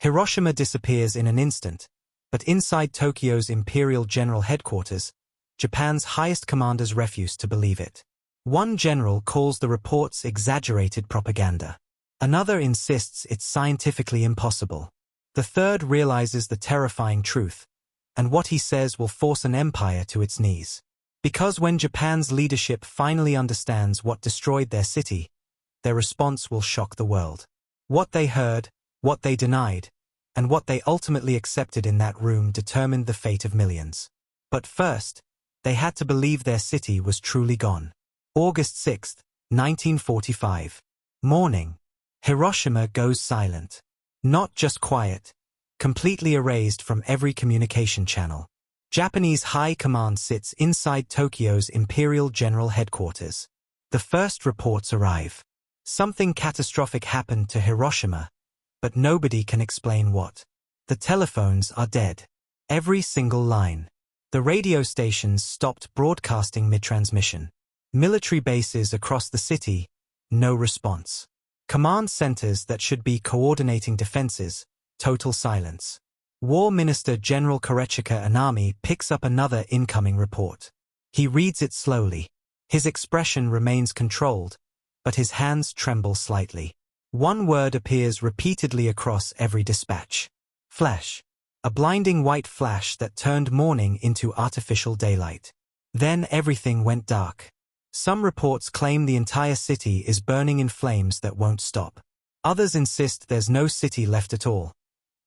Hiroshima disappears in an instant, but inside Tokyo's Imperial General Headquarters, Japan's highest commanders refuse to believe it. One general calls the reports exaggerated propaganda. Another insists it's scientifically impossible. The third realizes the terrifying truth, and what he says will force an empire to its knees. Because when Japan's leadership finally understands what destroyed their city, their response will shock the world. What they heard, what they denied, and what they ultimately accepted in that room determined the fate of millions. But first, they had to believe their city was truly gone. August 6, 1945. Morning. Hiroshima goes silent. Not just quiet, completely erased from every communication channel. Japanese high command sits inside Tokyo's Imperial General Headquarters. The first reports arrive. Something catastrophic happened to Hiroshima, but nobody can explain what. The telephones are dead. Every single line. The radio stations stopped broadcasting mid-transmission. Military bases across the city, no response. Command centers that should be coordinating defenses, total silence. War Minister General Korechika Anami picks up another incoming report. He reads it slowly. His expression remains controlled, but his hands tremble slightly. One word appears repeatedly across every dispatch. Flash. A blinding white flash that turned morning into artificial daylight. Then everything went dark. Some reports claim the entire city is burning in flames that won't stop. Others insist there's no city left at all.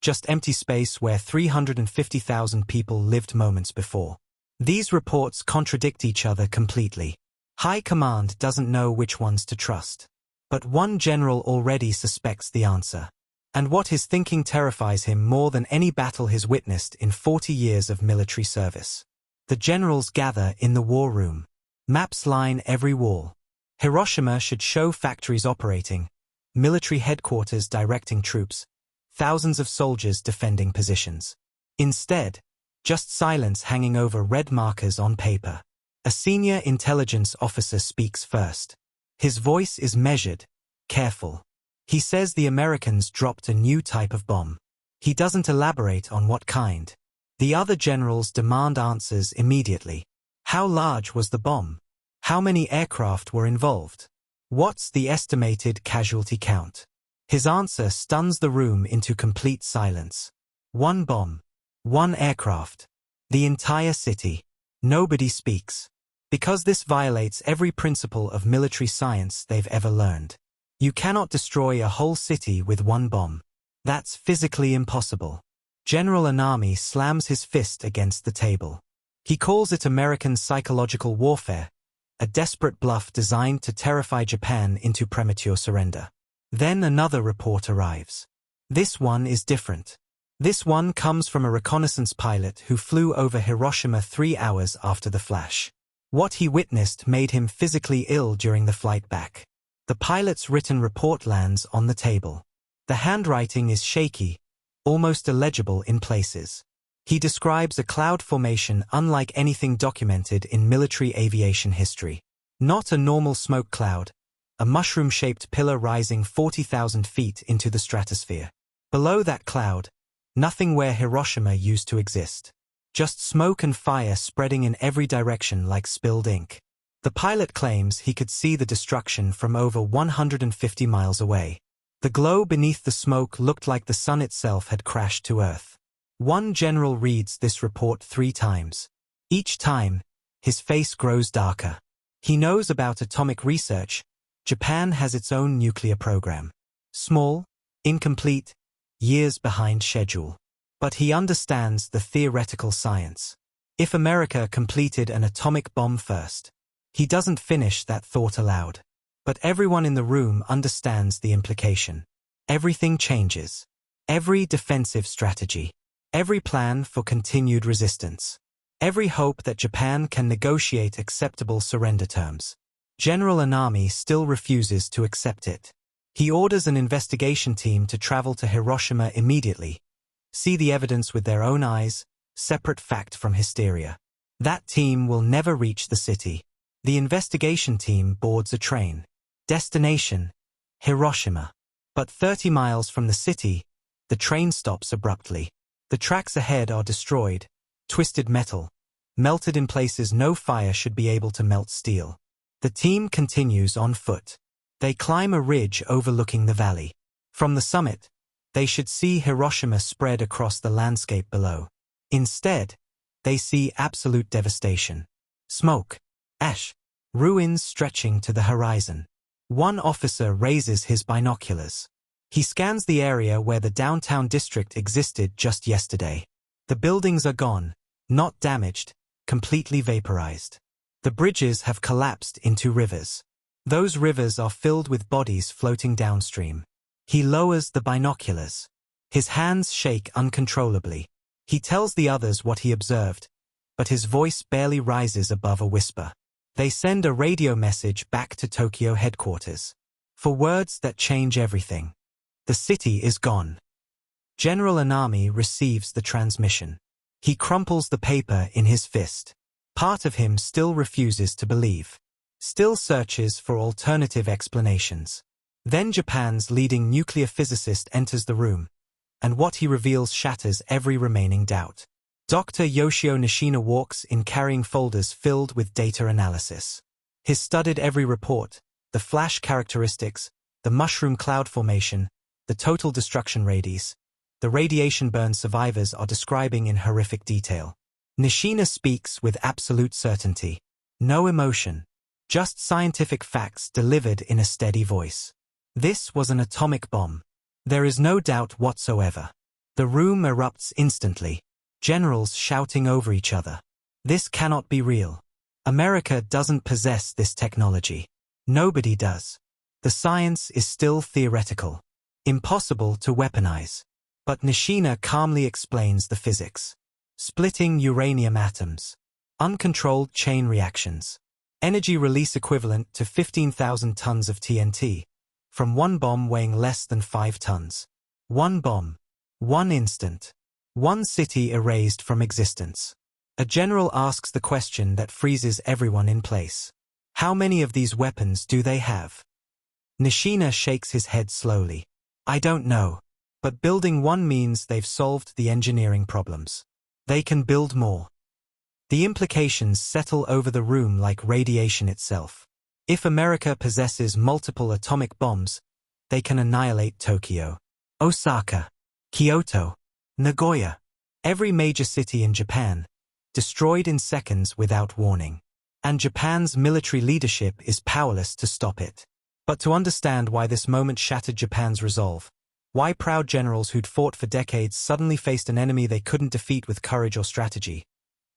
Just empty space where 350,000 people lived moments before. These reports contradict each other completely. High command doesn't know which ones to trust. But one general already suspects the answer. And what his thinking terrifies him more than any battle he's witnessed in 40 years of military service. The generals gather in the war room. Maps line every wall. Hiroshima should show factories operating, military headquarters directing troops, thousands of soldiers defending positions. Instead, just silence hanging over red markers on paper. A senior intelligence officer speaks first. His voice is measured, careful. He says the Americans dropped a new type of bomb. He doesn't elaborate on what kind. The other generals demand answers immediately. How large was the bomb? How many aircraft were involved? What's the estimated casualty count? His answer stuns the room into complete silence. One bomb. One aircraft. The entire city. Nobody speaks. Because this violates every principle of military science they've ever learned. You cannot destroy a whole city with one bomb. That's physically impossible. General Anami slams his fist against the table. He calls it American psychological warfare, a desperate bluff designed to terrify Japan into premature surrender. Then another report arrives. This one is different. This one comes from a reconnaissance pilot who flew over Hiroshima 3 hours after the flash. What he witnessed made him physically ill during the flight back. The pilot's written report lands on the table. The handwriting is shaky, almost illegible in places. He describes a cloud formation unlike anything documented in military aviation history. Not a normal smoke cloud, a mushroom-shaped pillar rising 40,000 feet into the stratosphere. Below that cloud, nothing where Hiroshima used to exist. Just smoke and fire spreading in every direction like spilled ink. The pilot claims he could see the destruction from over 150 miles away. The glow beneath the smoke looked like the sun itself had crashed to Earth. One general reads this report 3 times. Each time, his face grows darker. He knows about atomic research. Japan has its own nuclear program. Small, incomplete, years behind schedule. But he understands the theoretical science. If America completed an atomic bomb first. He doesn't finish that thought aloud. But everyone in the room understands the implication. Everything changes. Every defensive strategy. Every plan for continued resistance. Every hope that Japan can negotiate acceptable surrender terms. General Anami still refuses to accept it. He orders an investigation team to travel to Hiroshima immediately. See the evidence with their own eyes, separate fact from hysteria. That team will never reach the city. The investigation team boards a train. Destination, Hiroshima. But 30 miles from the city, the The train stops abruptly. The tracks ahead are destroyed, twisted metal, melted in places no fire should be able to melt steel. The team continues on foot. They climb a ridge overlooking the valley. From the summit, they should see Hiroshima spread across the landscape below. Instead, they see absolute devastation. Smoke, ash, ruins stretching to the horizon. One officer raises his binoculars. He scans the area where the downtown district existed just yesterday. The buildings are gone, not damaged, completely vaporized. The bridges have collapsed into rivers. Those rivers are filled with bodies floating downstream. He lowers the binoculars. His hands shake uncontrollably. He tells the others what he observed, but his voice barely rises above a whisper. They send a radio message back to Tokyo headquarters. For words that change everything. The city is gone. General Anami receives the transmission. He crumples the paper in his fist. Part of him still refuses to believe. Still searches for alternative explanations. Then Japan's leading nuclear physicist enters the room, and what he reveals shatters every remaining doubt. Dr. Yoshio Nishina walks in carrying folders filled with data analysis. He's studied every report, the flash characteristics, the mushroom cloud formation, the total destruction radius, the radiation burn survivors are describing in horrific detail. Nishina speaks with absolute certainty. No emotion. Just scientific facts delivered in a steady voice. This was an atomic bomb. There is no doubt whatsoever. The room erupts instantly. Generals shouting over each other. This cannot be real. America doesn't possess this technology. Nobody does. The science is still theoretical. Impossible to weaponize. But Nishina calmly explains the physics. Splitting uranium atoms. Uncontrolled chain reactions. Energy release equivalent to 15,000 tons of TNT. From one bomb weighing less than 5 tons. One bomb. One instant. One city erased from existence. A general asks the question that freezes everyone in place. How many of these weapons do they have? Nishina shakes his head slowly. I don't know. But building one means they've solved the engineering problems. They can build more. The implications settle over the room like radiation itself. If America possesses multiple atomic bombs, they can annihilate Tokyo, Osaka, Kyoto, Nagoya, every major city in Japan, destroyed in seconds without warning. And Japan's military leadership is powerless to stop it. But to understand why this moment shattered Japan's resolve, why proud generals who'd fought for decades suddenly faced an enemy they couldn't defeat with courage or strategy,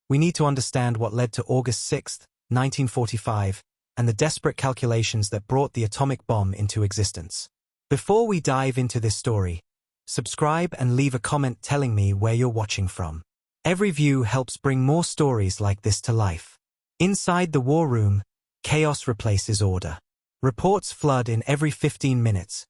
we need to understand what led to August 6, 1945, and the desperate calculations that brought the atomic bomb into existence. Before we dive into this story, subscribe and leave a comment telling me where you're watching from. Every view helps bring more stories like this to life. Inside the war room, chaos replaces order. Reports flood in every 15 minutes,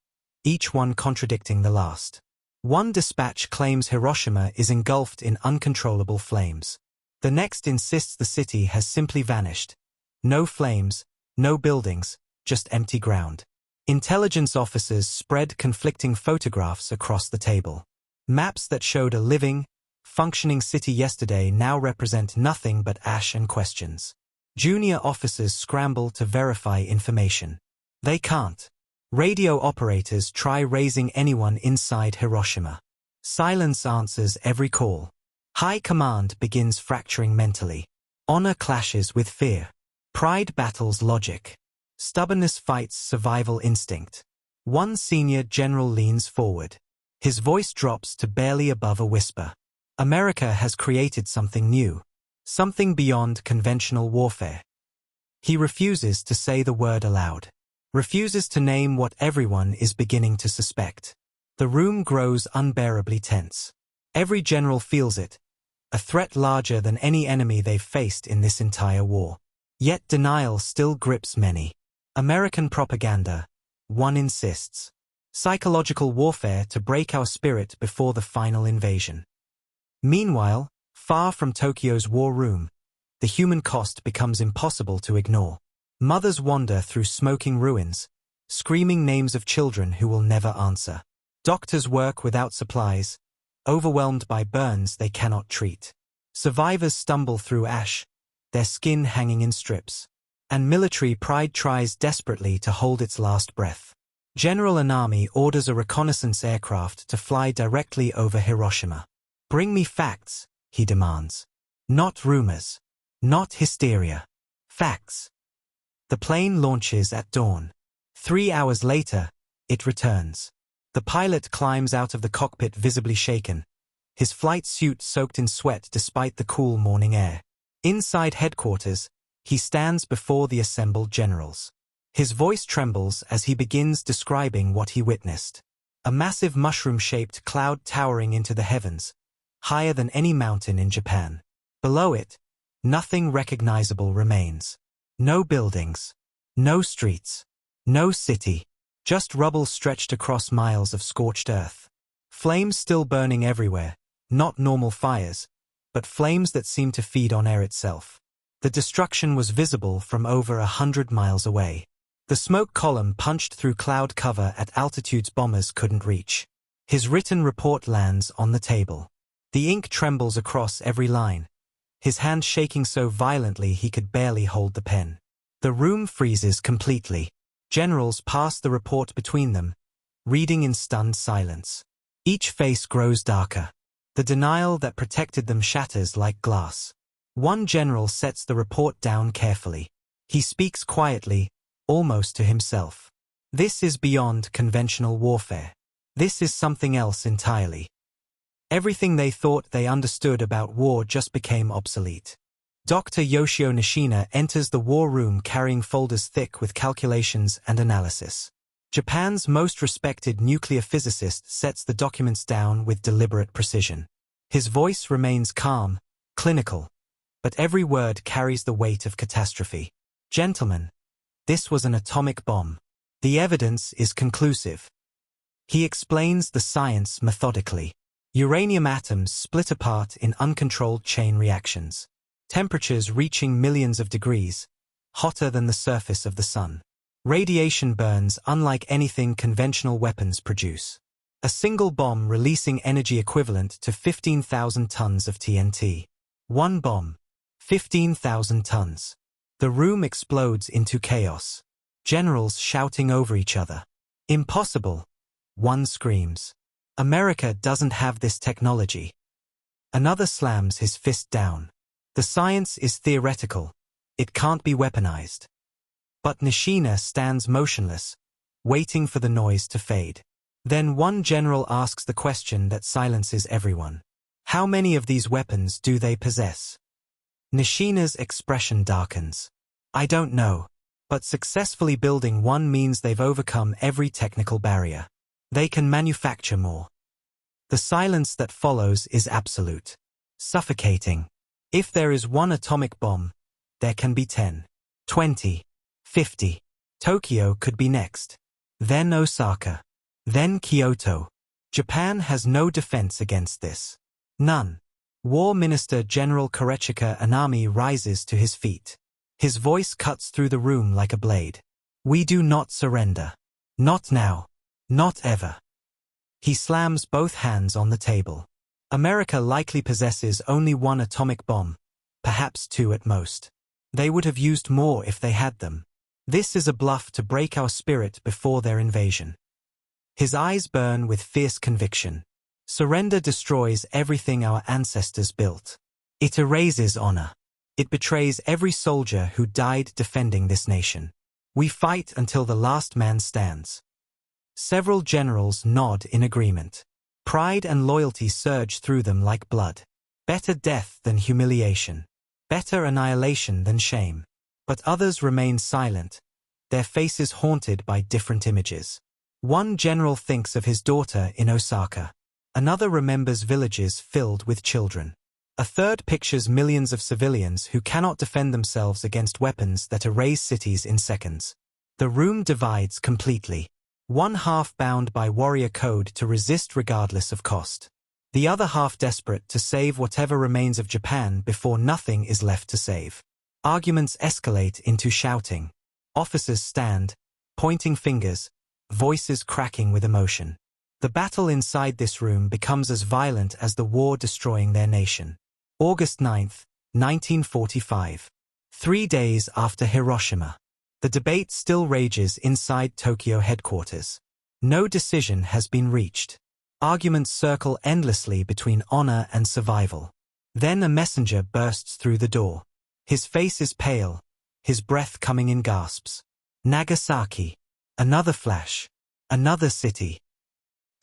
each one contradicting the last. One dispatch claims Hiroshima is engulfed in uncontrollable flames. The next insists the city has simply vanished. No flames, no buildings, just empty ground. Intelligence officers spread conflicting photographs across the table. Maps that showed a living, functioning city yesterday now represent nothing but ash and questions. Junior officers scramble to verify information. They can't. Radio operators try raising anyone inside Hiroshima. Silence answers every call. High command begins fracturing mentally. Honor clashes with fear. Pride battles logic. Stubbornness fights survival instinct. One senior general leans forward. His voice drops to barely above a whisper. America has created something new. Something beyond conventional warfare. He refuses to say the word aloud. Refuses to name what everyone is beginning to suspect. The room grows unbearably tense. Every general feels it. A threat larger than any enemy they've faced in this entire war. Yet denial still grips many. American propaganda, one insists. Psychological warfare to break our spirit before the final invasion. Meanwhile, far from Tokyo's war room, the human cost becomes impossible to ignore. Mothers wander through smoking ruins, screaming names of children who will never answer. Doctors work without supplies, overwhelmed by burns they cannot treat. Survivors stumble through ash, their skin hanging in strips. And military pride tries desperately to hold its last breath. General Anami orders a reconnaissance aircraft to fly directly over Hiroshima. "Bring me facts," he demands. "Not rumors. Not hysteria. Facts." The plane launches at dawn. 3 hours later, it returns. The pilot climbs out of the cockpit visibly shaken, his flight suit soaked in sweat despite the cool morning air. Inside headquarters, he stands before the assembled generals. His voice trembles as he begins describing what he witnessed. A massive mushroom-shaped cloud towering into the heavens, higher than any mountain in Japan. Below it, nothing recognizable remains. No buildings, no streets, no city, just rubble stretched across miles of scorched earth. Flames still burning everywhere, not normal fires, but flames that seem to feed on air itself. The destruction was visible from over 100 miles away. The smoke column punched through cloud cover at altitudes bombers couldn't reach. His written report lands on the table. The ink trembles across every line, his hand shaking so violently he could barely hold the pen. The room freezes completely. Generals pass the report between them, reading in stunned silence. Each face grows darker. The denial that protected them shatters like glass. One general sets the report down carefully. He speaks quietly, almost to himself. "This is beyond conventional warfare. This is something else entirely." Everything they thought they understood about war just became obsolete. Dr. Yoshio Nishina enters the war room carrying folders thick with calculations and analysis. Japan's most respected nuclear physicist sets the documents down with deliberate precision. His voice remains calm, clinical, but every word carries the weight of catastrophe. "Gentlemen, this was an atomic bomb. The evidence is conclusive." He explains the science methodically. Uranium atoms split apart in uncontrolled chain reactions. Temperatures reaching millions of degrees, hotter than the surface of the sun. Radiation burns unlike anything conventional weapons produce. A single bomb releasing energy equivalent to 15,000 tons of TNT. One bomb, 15,000 tons. The room explodes into chaos. Generals shouting over each other. "Impossible," one screams. "America doesn't have this technology." Another slams his fist down. "The science is theoretical. It can't be weaponized." But Nishina stands motionless, waiting for the noise to fade. Then one general asks the question that silences everyone. "How many of these weapons do they possess?" Nishina's expression darkens. "I don't know. But successfully building one means they've overcome every technical barrier. They can manufacture more." The silence that follows is absolute. Suffocating. If there is one atomic bomb, there can be 10, 20, 50. Tokyo could be next. Then Osaka. Then Kyoto. Japan has no defense against this. None. War Minister General Korechika Anami rises to his feet. His voice cuts through the room like a blade. "We do not surrender. Not now. Not ever." He slams both hands on the table. America likely possesses only one atomic bomb, perhaps two at most. They would have used more if they had them. This is a bluff to break our spirit before their invasion. His eyes burn with fierce conviction. Surrender destroys everything our ancestors built. It erases honor. It betrays every soldier who died defending this nation. We fight until the last man stands. Several generals nod in agreement. Pride and loyalty surge through them like blood. Better death than humiliation. Better annihilation than shame. But others remain silent, their faces haunted by different images. One general thinks of his daughter in Osaka. Another remembers villages filled with children. A third pictures millions of civilians who cannot defend themselves against weapons that erase cities in seconds. The room divides completely. One half bound by warrior code to resist regardless of cost. The other half desperate to save whatever remains of Japan before nothing is left to save. Arguments escalate into shouting. Officers stand, pointing fingers, voices cracking with emotion. The battle inside this room becomes as violent as the war destroying their nation. August 9, 1945. 3 days after Hiroshima. The debate still rages inside Tokyo headquarters. No decision has been reached. Arguments circle endlessly between honor and survival. Then a messenger bursts through the door. His face is pale, his breath coming in gasps. Nagasaki. Another flash. Another city.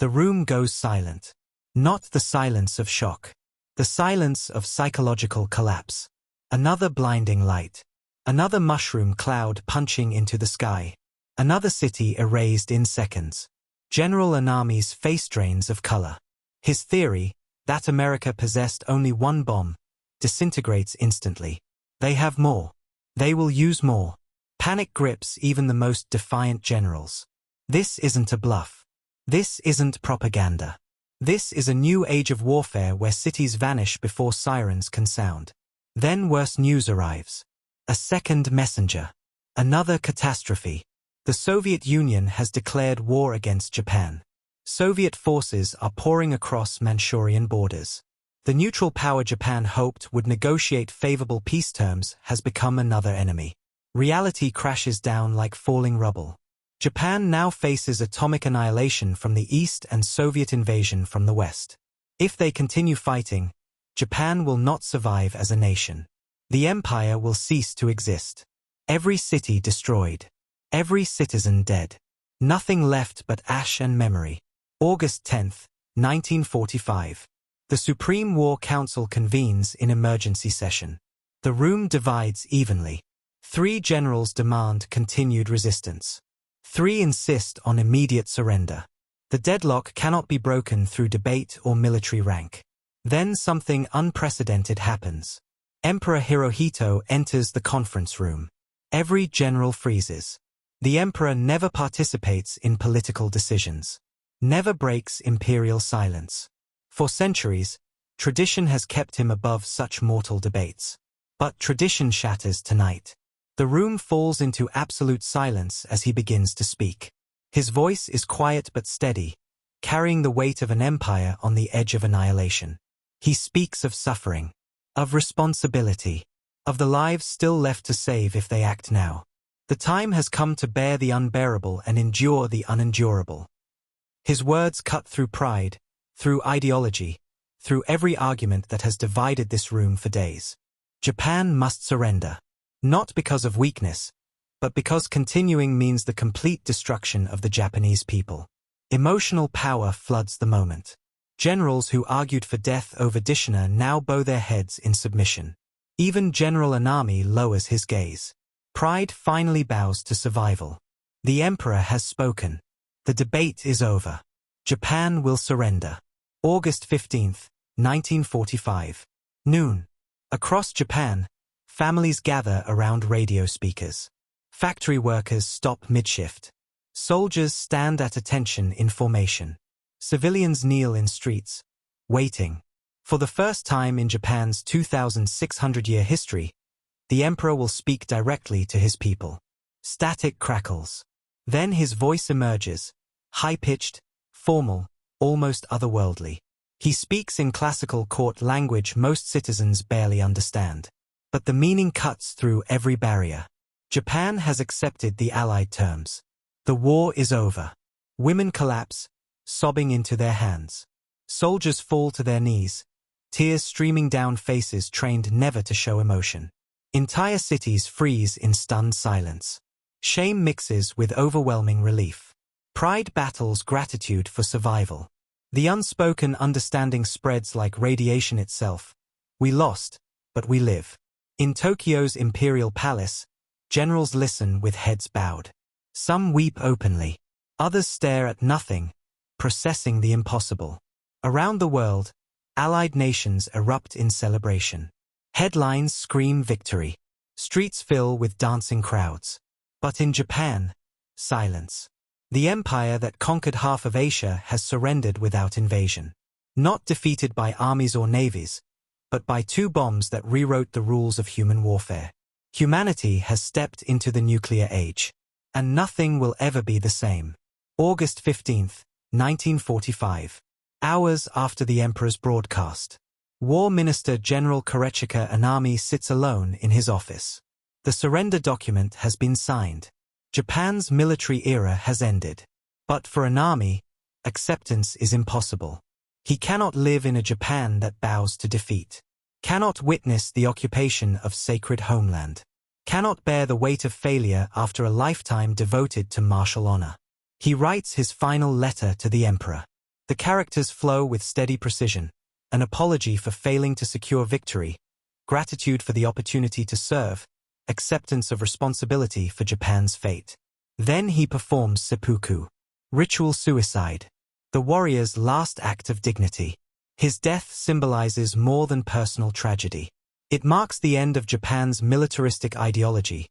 The room goes silent. Not the silence of shock. The silence of psychological collapse. Another blinding light. Another mushroom cloud punching into the sky. Another city erased in seconds. General Anami's face drains of color. His theory, that America possessed only one bomb, disintegrates instantly. They have more. They will use more. Panic grips even the most defiant generals. This isn't a bluff. This isn't propaganda. This is a new age of warfare where cities vanish before sirens can sound. Then worse news arrives. A second messenger. Another catastrophe. The Soviet Union has declared war against Japan. Soviet forces are pouring across Manchurian borders. The neutral power Japan hoped would negotiate favorable peace terms has become another enemy. Reality crashes down like falling rubble. Japan now faces atomic annihilation from the east and Soviet invasion from the west. If they continue fighting, Japan will not survive as a nation. The empire will cease to exist. Every city destroyed. Every citizen dead. Nothing left but ash and memory. August 10, 1945. The Supreme War Council convenes in emergency session. The room divides evenly. 3 generals demand continued resistance. 3 insist on immediate surrender. The deadlock cannot be broken through debate or military rank. Then something unprecedented happens. Emperor Hirohito enters the conference room. Every general freezes. The emperor never participates in political decisions. Never breaks imperial silence. For centuries, tradition has kept him above such mortal debates. But tradition shatters tonight. The room falls into absolute silence as he begins to speak. His voice is quiet but steady, carrying the weight of an empire on the edge of annihilation. He speaks of suffering, of responsibility, of the lives still left to save if they act now. The time has come to bear the unbearable and endure the unendurable. His words cut through pride, through ideology, through every argument that has divided this room for days. Japan must surrender. Not because of weakness, but because continuing means the complete destruction of the Japanese people. Emotional power floods the moment. Generals who argued for death over Dishina now bow their heads in submission. Even General Anami lowers his gaze. Pride finally bows to survival. The emperor has spoken. The debate is over. Japan will surrender. August 15, 1945. Noon. Across Japan, families gather around radio speakers. Factory workers stop mid-shift. Soldiers stand at attention in formation. Civilians kneel in streets, waiting. For the first time in Japan's 2,600-year history, the emperor will speak directly to his people. Static crackles. Then his voice emerges, high-pitched, formal, almost otherworldly. He speaks in classical court language most citizens barely understand. But the meaning cuts through every barrier. Japan has accepted the Allied terms. The war is over. Women collapse, sobbing into their hands. Soldiers fall to their knees, tears streaming down faces trained never to show emotion. Entire cities freeze in stunned silence. Shame mixes with overwhelming relief. Pride battles gratitude for survival. The unspoken understanding spreads like radiation itself. We lost, but we live. In Tokyo's imperial palace, generals listen with heads bowed. Some weep openly. Others stare at nothing, processing the impossible. Around the world, allied nations erupt in celebration. Headlines scream victory. Streets fill with dancing crowds. But in Japan, silence. The empire that conquered half of Asia has surrendered without invasion. Not defeated by armies or navies, but by 2 bombs that rewrote the rules of human warfare. Humanity has stepped into the nuclear age. And nothing will ever be the same. August 15, 1945. Hours after the emperor's broadcast. War Minister General Korechika Anami sits alone in his office. The surrender document has been signed. Japan's military era has ended. But for Anami, acceptance is impossible. He cannot live in a Japan that bows to defeat. Cannot witness the occupation of sacred homeland. Cannot bear the weight of failure after a lifetime devoted to martial honor. He writes his final letter to the emperor. The characters flow with steady precision. An apology for failing to secure victory, gratitude for the opportunity to serve, acceptance of responsibility for Japan's fate. Then he performs seppuku, ritual suicide, the warrior's last act of dignity. His death symbolizes more than personal tragedy. It marks the end of Japan's militaristic ideology,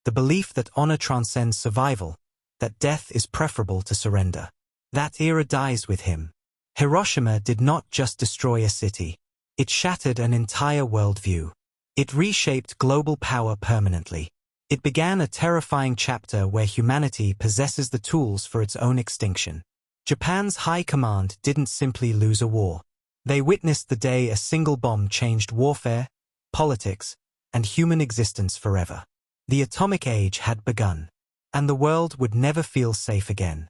the belief that honor transcends survival, that death is preferable to surrender. That era dies with him. Hiroshima did not just destroy a city. It shattered an entire worldview. It reshaped global power permanently. It began a terrifying chapter where humanity possesses the tools for its own extinction. Japan's high command didn't simply lose a war. They witnessed the day a single bomb changed warfare, politics, and human existence forever. The atomic age had begun, and the world would never feel safe again.